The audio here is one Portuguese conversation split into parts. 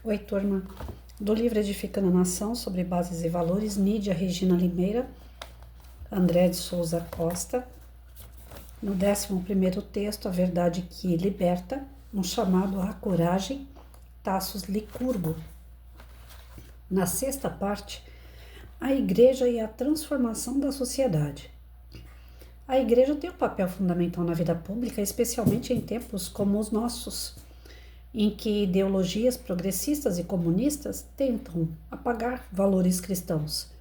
Oi, turma. Do livro Edificando a Nação sobre Bases e Valores, Nídia Regina Limeira, André de Souza Costa. No 11º texto, A Verdade que Liberta, no chamado A Coragem, Tassos Licurgo. Na sexta parte, a Igreja e a transformação da sociedade. A Igreja tem um papel fundamental na vida pública, especialmente em tempos como os nossos, em que ideologias progressistas e comunistas tentam apagar valores cristãos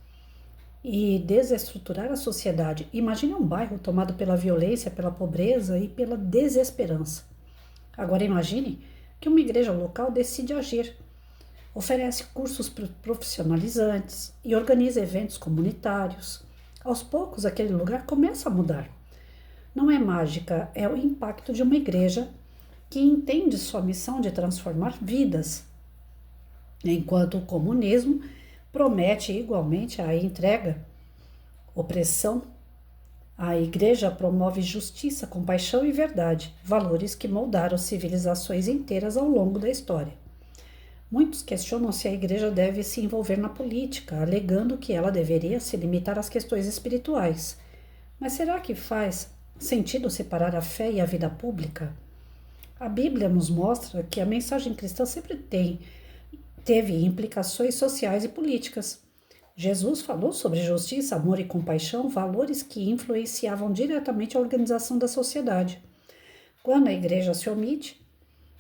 e desestruturar a sociedade. Imagine um bairro tomado pela violência, pela pobreza e pela desesperança. Agora imagine que uma igreja local decide agir, oferece cursos profissionalizantes e organiza eventos comunitários. Aos poucos, aquele lugar começa a mudar. Não é mágica, é o impacto de uma igreja que entende sua missão de transformar vidas, enquanto o comunismo promete igualmente a entrega, opressão. A Igreja promove justiça, compaixão e verdade, valores que moldaram civilizações inteiras ao longo da história. Muitos questionam se a Igreja deve se envolver na política, alegando que ela deveria se limitar às questões espirituais. Mas será que faz sentido separar a fé e a vida pública? A Bíblia nos mostra que a mensagem cristã sempre teve implicações sociais e políticas. Jesus falou sobre justiça, amor e compaixão, valores que influenciavam diretamente a organização da sociedade. Quando a igreja se omite,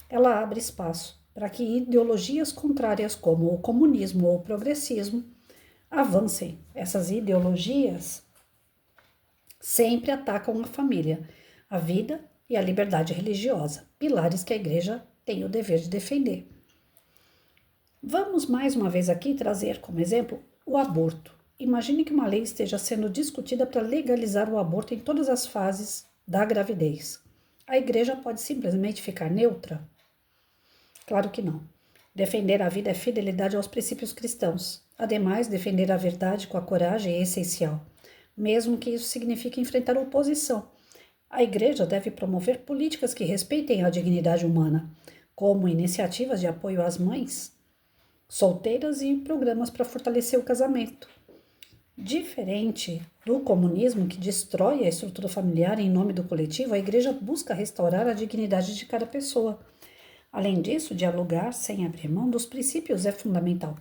ela abre espaço para que ideologias contrárias, como o comunismo ou o progressismo, avancem. Essas ideologias sempre atacam a família, a vida e a liberdade religiosa, pilares que a igreja tem o dever de defender. Vamos mais uma vez aqui trazer como exemplo o aborto. Imagine que uma lei esteja sendo discutida para legalizar o aborto em todas as fases da gravidez. A igreja pode simplesmente ficar neutra? Claro que não. Defender a vida é fidelidade aos princípios cristãos. Ademais, defender a verdade com a coragem é essencial, mesmo que isso signifique enfrentar oposição. A Igreja deve promover políticas que respeitem a dignidade humana, como iniciativas de apoio às mães solteiras e programas para fortalecer o casamento. Diferente do comunismo, que destrói a estrutura familiar em nome do coletivo, a Igreja busca restaurar a dignidade de cada pessoa. Além disso, dialogar sem abrir mão dos princípios é fundamental.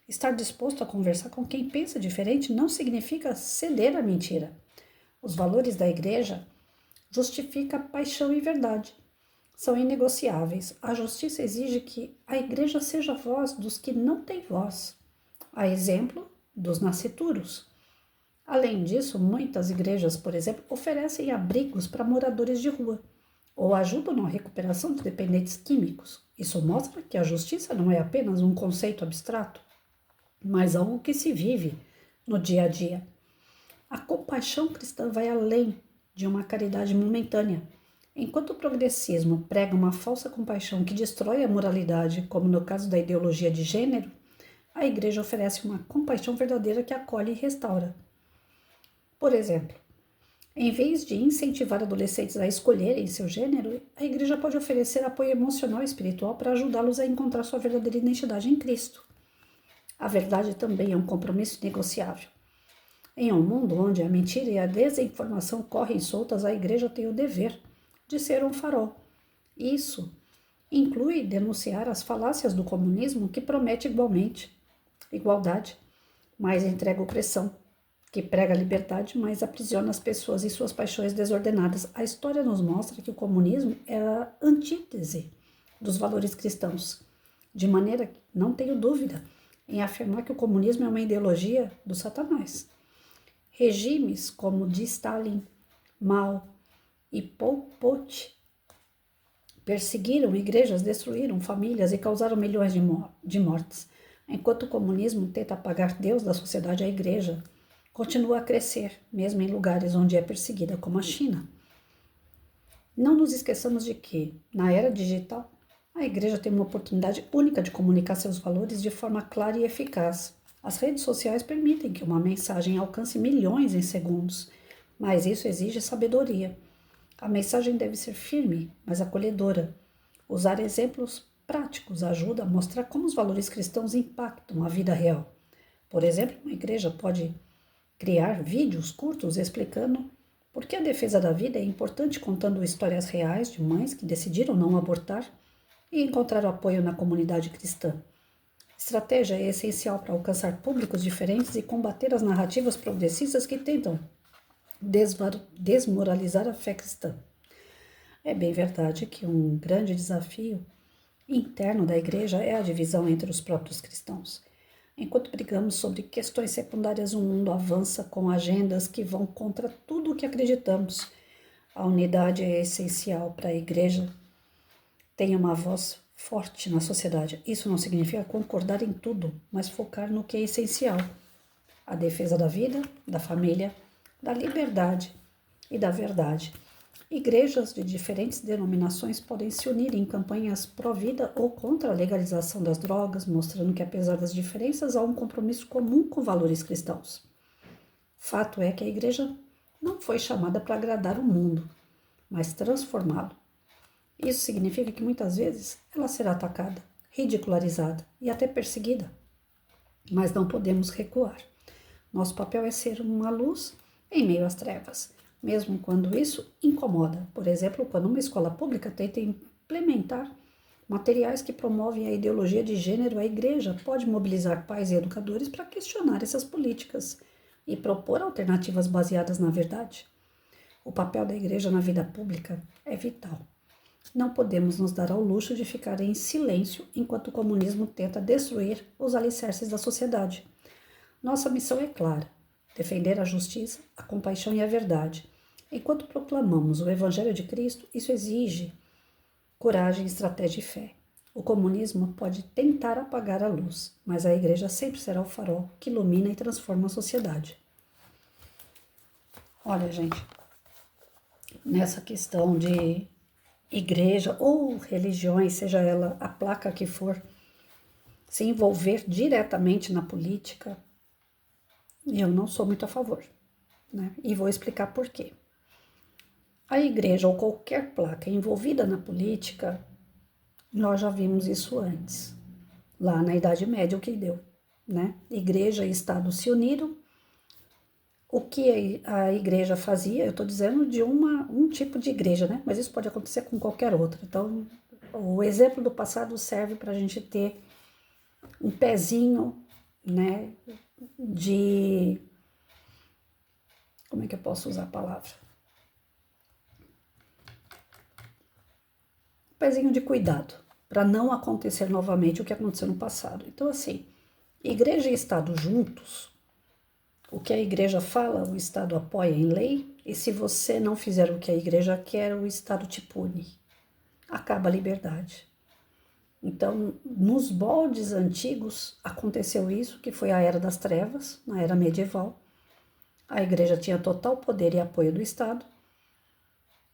Estar disposto a conversar com quem pensa diferente não significa ceder à mentira. Os valores da Igreja justifica paixão e verdade. São inegociáveis. A justiça exige que a igreja seja a voz dos que não têm voz, a exemplo dos nascituros. Além disso, muitas igrejas, por exemplo, oferecem abrigos para moradores de rua ou ajudam na recuperação de dependentes químicos. Isso mostra que a justiça não é apenas um conceito abstrato, mas algo que se vive no dia a dia. A compaixão cristã vai além de uma caridade momentânea. Enquanto o progressismo prega uma falsa compaixão que destrói a moralidade, como no caso da ideologia de gênero, a igreja oferece uma compaixão verdadeira que acolhe e restaura. Por exemplo, em vez de incentivar adolescentes a escolherem seu gênero, a igreja pode oferecer apoio emocional e espiritual para ajudá-los a encontrar sua verdadeira identidade em Cristo. A verdade também é um compromisso negociável. Em um mundo onde a mentira e a desinformação correm soltas, a igreja tem o dever de ser um farol. Isso inclui denunciar as falácias do comunismo, que promete igualdade, mas entrega opressão, que prega liberdade, mas aprisiona as pessoas e suas paixões desordenadas. A história nos mostra que o comunismo é a antítese dos valores cristãos, de maneira que não tenho dúvida em afirmar que o comunismo é uma ideologia do Satanás. Regimes como o de Stalin, Mao e Pol Pot perseguiram igrejas, destruíram famílias e causaram milhões de mortes. Enquanto o comunismo tenta apagar Deus da sociedade, a igreja continua a crescer, mesmo em lugares onde é perseguida, como a China. Não nos esqueçamos de que, na era digital, a igreja tem uma oportunidade única de comunicar seus valores de forma clara e eficaz. As redes sociais permitem que uma mensagem alcance milhões em segundos, mas isso exige sabedoria. A mensagem deve ser firme, mas acolhedora. Usar exemplos práticos, ajuda a mostrar como os valores cristãos impactam a vida real. Por exemplo, uma igreja pode criar vídeos curtos explicando por que a defesa da vida é importante, contando histórias reais de mães que decidiram não abortar e encontrar apoio na comunidade cristã. Estratégia é essencial para alcançar públicos diferentes e combater as narrativas progressistas que tentam desmoralizar a fé cristã. É bem verdade que um grande desafio interno da igreja é a divisão entre os próprios cristãos. Enquanto brigamos sobre questões secundárias, o mundo avança com agendas que vão contra tudo o que acreditamos. A unidade é essencial para a igreja ter uma voz forte na sociedade. Isso não significa concordar em tudo, mas focar no que é essencial: a defesa da vida, da família, da liberdade e da verdade. Igrejas de diferentes denominações podem se unir em campanhas pró-vida ou contra a legalização das drogas, mostrando que, apesar das diferenças, há um compromisso comum com valores cristãos. Fato é que a igreja não foi chamada para agradar o mundo, mas transformá-lo. Isso significa que muitas vezes ela será atacada, ridicularizada e até perseguida. Mas não podemos recuar. Nosso papel é ser uma luz em meio às trevas, mesmo quando isso incomoda. Por exemplo, quando uma escola pública tenta implementar materiais que promovem a ideologia de gênero, a igreja pode mobilizar pais e educadores para questionar essas políticas e propor alternativas baseadas na verdade. O papel da igreja na vida pública é vital. Não podemos nos dar ao luxo de ficar em silêncio enquanto o comunismo tenta destruir os alicerces da sociedade. Nossa missão é clara: defender a justiça, a compaixão e a verdade. Enquanto proclamamos o Evangelho de Cristo, isso exige coragem, estratégia e fé. O comunismo pode tentar apagar a luz, mas a igreja sempre será o farol que ilumina e transforma a sociedade. Olha, gente, nessa questão de igreja ou religiões, seja ela a placa que for, se envolver diretamente na política, eu não sou muito a favor, né? E vou explicar por quê. A igreja ou qualquer placa envolvida na política, nós já vimos isso antes, lá na Idade Média, o que deu, né? Igreja e Estado se uniram. O que a igreja fazia, eu estou dizendo de um tipo de igreja, né? Mas isso pode acontecer com qualquer outra. Então, o exemplo do passado serve para a gente ter um pezinho, né? Como é que eu posso usar a palavra? Um pezinho de cuidado, para não acontecer novamente o que aconteceu no passado. Então, assim, igreja e Estado juntos. O que a igreja fala, o Estado apoia em lei, e se você não fizer o que a igreja quer, o Estado te pune. Acaba a liberdade. Então, nos moldes antigos, aconteceu isso, que foi a Era das Trevas, na Era Medieval. A igreja tinha total poder e apoio do Estado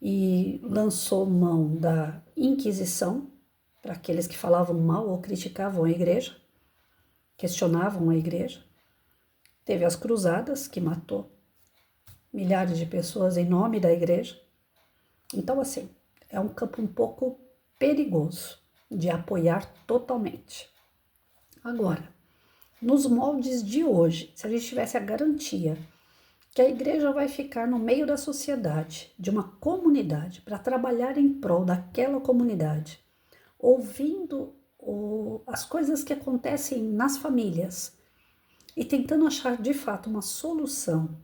e lançou mão da Inquisição para aqueles que falavam mal ou criticavam a igreja, questionavam a igreja. Teve as cruzadas, que matou milhares de pessoas em nome da igreja. Então, assim, é um campo um pouco perigoso de apoiar totalmente. Agora, nos moldes de hoje, se a gente tivesse a garantia que a igreja vai ficar no meio da sociedade, de uma comunidade, para trabalhar em prol daquela comunidade, ouvindo as coisas que acontecem nas famílias, e tentando achar de fato uma solução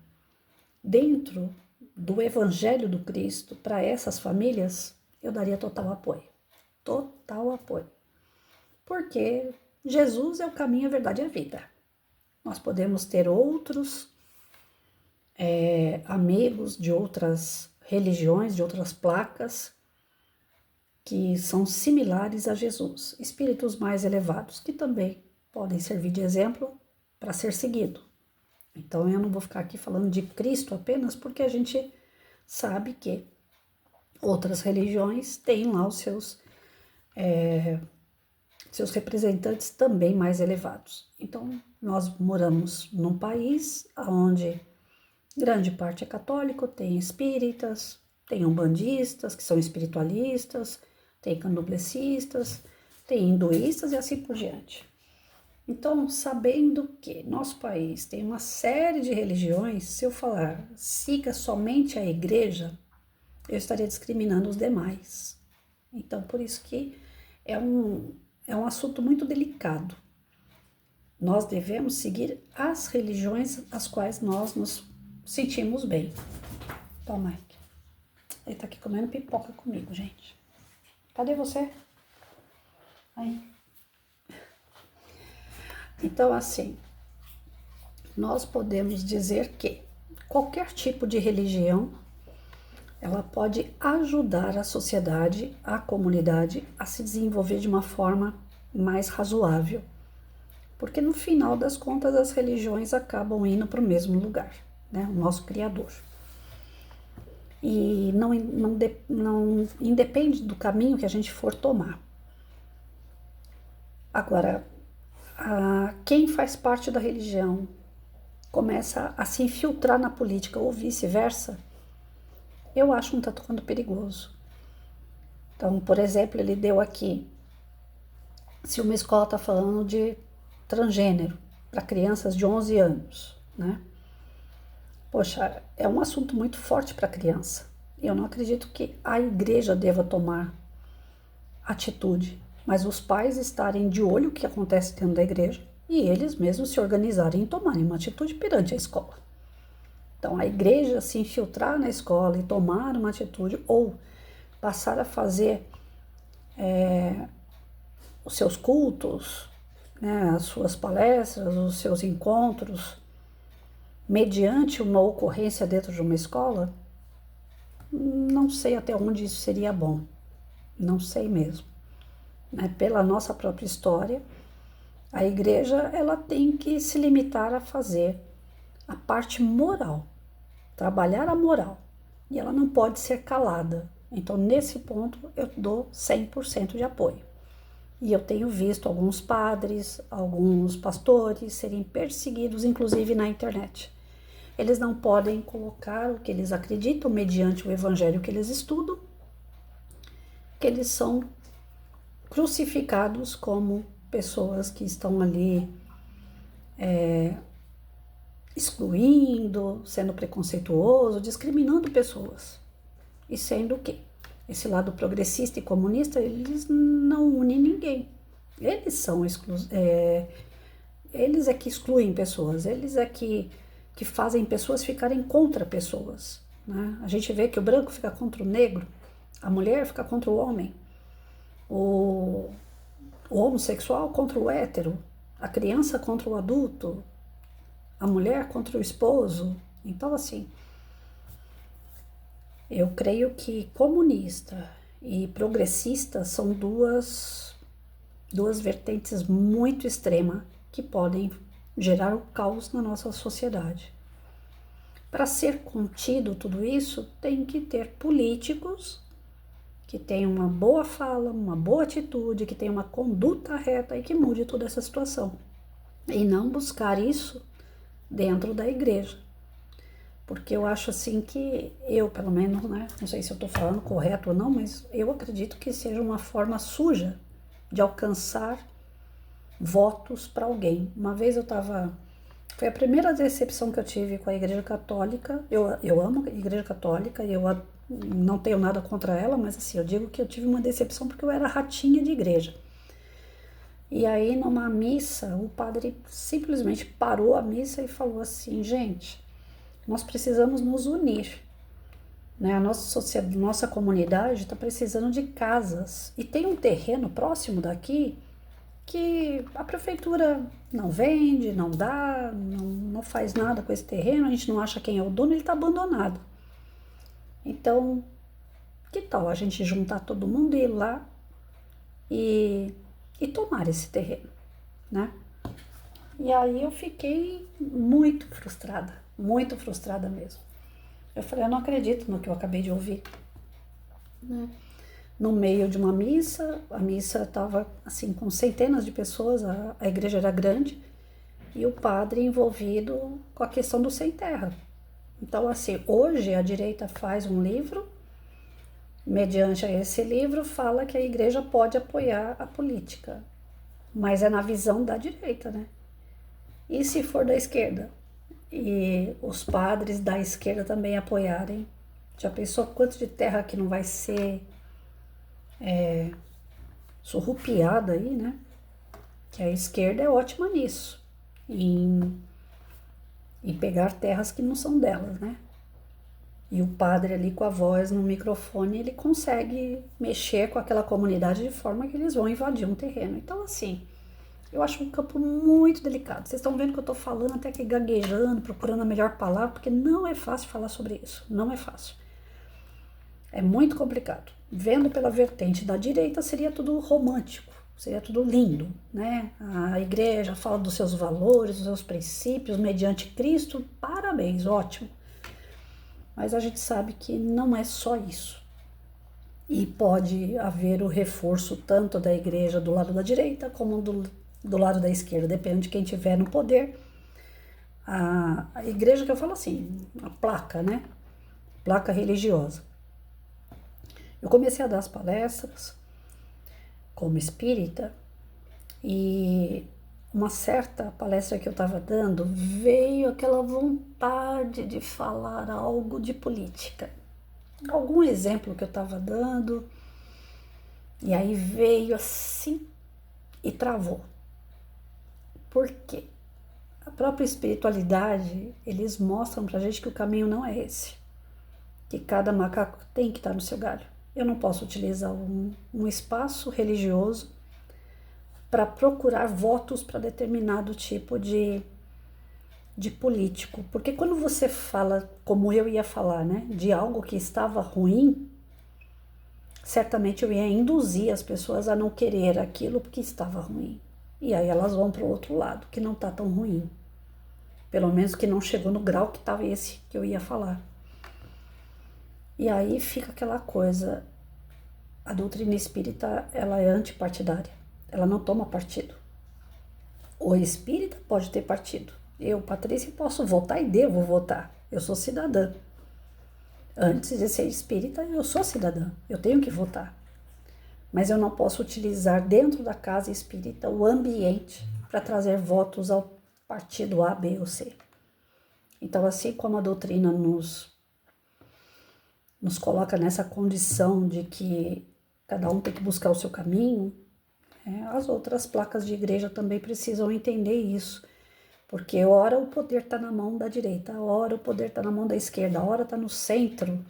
dentro do Evangelho do Cristo para essas famílias, eu daria total apoio. Total apoio. Porque Jesus é o caminho, a verdade e a vida. Nós podemos ter outros amigos de outras religiões, de outras placas, que são similares a Jesus. Espíritos mais elevados, que também podem servir de exemplo para ser seguido. Então eu não vou ficar aqui falando de Cristo apenas, porque a gente sabe que outras religiões têm lá os seus representantes também mais elevados. Então nós moramos num país onde grande parte é católico, tem espíritas, tem umbandistas, que são espiritualistas, tem candomblecistas, tem hinduístas e assim por diante. Então, sabendo que nosso país tem uma série de religiões, se eu falar siga somente a igreja, eu estaria discriminando os demais. Então, por isso que é um assunto muito delicado. Nós devemos seguir as religiões às quais nós nos sentimos bem. Então, Mike, ele tá aqui comendo pipoca comigo, gente. Cadê você? Aí. Então, assim, nós podemos dizer que qualquer tipo de religião, ela pode ajudar a sociedade, a comunidade a se desenvolver de uma forma mais razoável. Porque no final das contas as religiões acabam indo para o mesmo lugar, né? O nosso Criador. E não independe do caminho que a gente for tomar. Agora, quem faz parte da religião começa a se infiltrar na política ou vice-versa, eu acho um tanto quanto perigoso. Então, por exemplo, ele deu aqui, se uma escola está falando de transgênero para crianças de 11 anos, né? Poxa, é um assunto muito forte para a criança. Eu não acredito que a igreja deva tomar atitude, mas os pais estarem de olho o que acontece dentro da igreja e eles mesmos se organizarem e tomarem uma atitude perante a escola. Então, a igreja se infiltrar na escola e tomar uma atitude ou passar a fazer os seus cultos, né, as suas palestras, os seus encontros, mediante uma ocorrência dentro de uma escola, não sei até onde isso seria bom. Não sei mesmo. Pela nossa própria história, a igreja ela tem que se limitar a fazer a parte moral, trabalhar a moral, e ela não pode ser calada. Então, nesse ponto, eu dou 100% de apoio. E eu tenho visto alguns padres, alguns pastores serem perseguidos, inclusive na internet. Eles não podem colocar o que eles acreditam mediante o evangelho que eles estudam, que eles são crucificados como pessoas que estão ali excluindo, sendo preconceituoso, discriminando pessoas. E sendo que esse lado progressista e comunista, eles não unem ninguém. Eles são eles é que excluem pessoas, eles é que fazem pessoas ficarem contra pessoas, né? A gente vê que o branco fica contra o negro, a mulher fica contra o homem, o homossexual contra o hétero, a criança contra o adulto, a mulher contra o esposo. Então, assim, eu creio que comunista e progressista são duas vertentes muito extremas que podem gerar o caos na nossa sociedade. Para ser contido tudo isso, tem que ter políticos que tenham uma boa fala, uma boa atitude, que tenham uma conduta reta e que mude toda essa situação. E não buscar isso dentro da igreja. Porque eu acho assim que eu, pelo menos, né, não sei se eu estou falando correto ou não, mas eu acredito que seja uma forma suja de alcançar votos para alguém. Uma vez foi a primeira decepção que eu tive com a Igreja Católica. Eu amo a Igreja Católica e eu não tenho nada contra ela, mas assim, eu digo que eu tive uma decepção porque eu era ratinha de igreja. E aí, numa missa, o padre simplesmente parou a missa e falou assim: gente, nós precisamos nos unir, né? A nossa comunidade está precisando de casas e tem um terreno próximo daqui que a prefeitura não vende, não dá, não faz nada com esse terreno, a gente não acha quem é o dono, ele está abandonado. Então, que tal a gente juntar todo mundo e ir lá e tomar esse terreno, né? E aí eu fiquei muito frustrada mesmo. Eu falei, eu não acredito no que eu acabei de ouvir, né? No meio de uma missa, a missa estava assim com centenas de pessoas, a igreja era grande, e o padre envolvido com a questão do sem terra. Então, assim, hoje a direita faz um livro mediante esse livro, fala que a igreja pode apoiar a política, mas é na visão da direita, né? E se for da esquerda? E os padres da esquerda também apoiarem? Já pensou quanto de terra que não vai ser surrupiada aí, né? Que a esquerda é ótima nisso, em pegar terras que não são delas, né? E o padre ali com a voz no microfone, ele consegue mexer com aquela comunidade de forma que eles vão invadir um terreno. Então, assim, eu acho um campo muito delicado. Vocês estão vendo que eu estou falando até que gaguejando, procurando a melhor palavra, porque não é fácil falar sobre isso. Não é fácil. É muito complicado. Vendo pela vertente da direita, seria tudo romântico, seria tudo lindo, né? A igreja fala dos seus valores, dos seus princípios, mediante Cristo, parabéns, ótimo. Mas a gente sabe que não é só isso. E pode haver o reforço tanto da igreja do lado da direita como do lado da esquerda, depende de quem tiver no poder. A igreja que eu falo assim, a placa, né? Placa religiosa. Eu comecei a dar as palestras como espírita e uma certa palestra que eu estava dando veio aquela vontade de falar algo de política. Algum exemplo que eu estava dando e aí veio assim e travou. Por quê? A própria espiritualidade, eles mostram pra gente que o caminho não é esse. Que cada macaco tem que estar no seu galho. Eu não posso utilizar um espaço religioso para procurar votos para determinado tipo de político. Porque quando você fala, como eu ia falar, né, de algo que estava ruim, certamente eu ia induzir as pessoas a não querer aquilo porque estava ruim. E aí elas vão para o outro lado, que não está tão ruim. Pelo menos que não chegou no grau que estava esse que eu ia falar. E aí fica aquela coisa, a doutrina espírita, ela é antipartidária, ela não toma partido. O espírita pode ter partido. Eu, Patrícia, posso votar e devo votar. Eu sou cidadã. Antes de ser espírita, eu sou cidadã. Eu tenho que votar. Mas eu não posso utilizar dentro da casa espírita o ambiente para trazer votos ao partido A, B ou C. Então, assim como a doutrina nos coloca nessa condição de que cada um tem que buscar o seu caminho, as outras placas de igreja também precisam entender isso. Porque ora o poder está na mão da direita, ora o poder está na mão da esquerda, ora está no centro.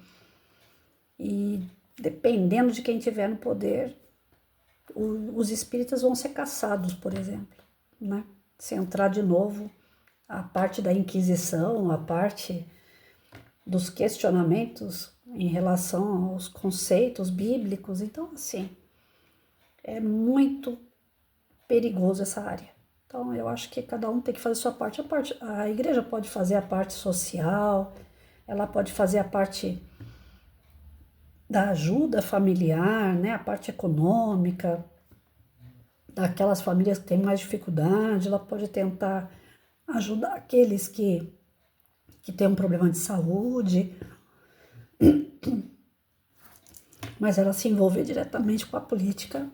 E dependendo de quem tiver no poder, os espíritas vão ser caçados, por exemplo, né? Se entrar de novo a parte da Inquisição, a parte dos questionamentos em relação aos conceitos bíblicos. Então, assim, é muito perigoso essa área. Então, eu acho que cada um tem que fazer a sua parte. A igreja pode fazer a parte social, ela pode fazer a parte da ajuda familiar, né? A parte econômica, daquelas famílias que têm mais dificuldade, ela pode tentar ajudar aqueles que têm um problema de saúde, mas ela se envolver diretamente com a política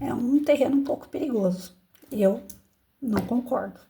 é um terreno um pouco perigoso. Eu não concordo.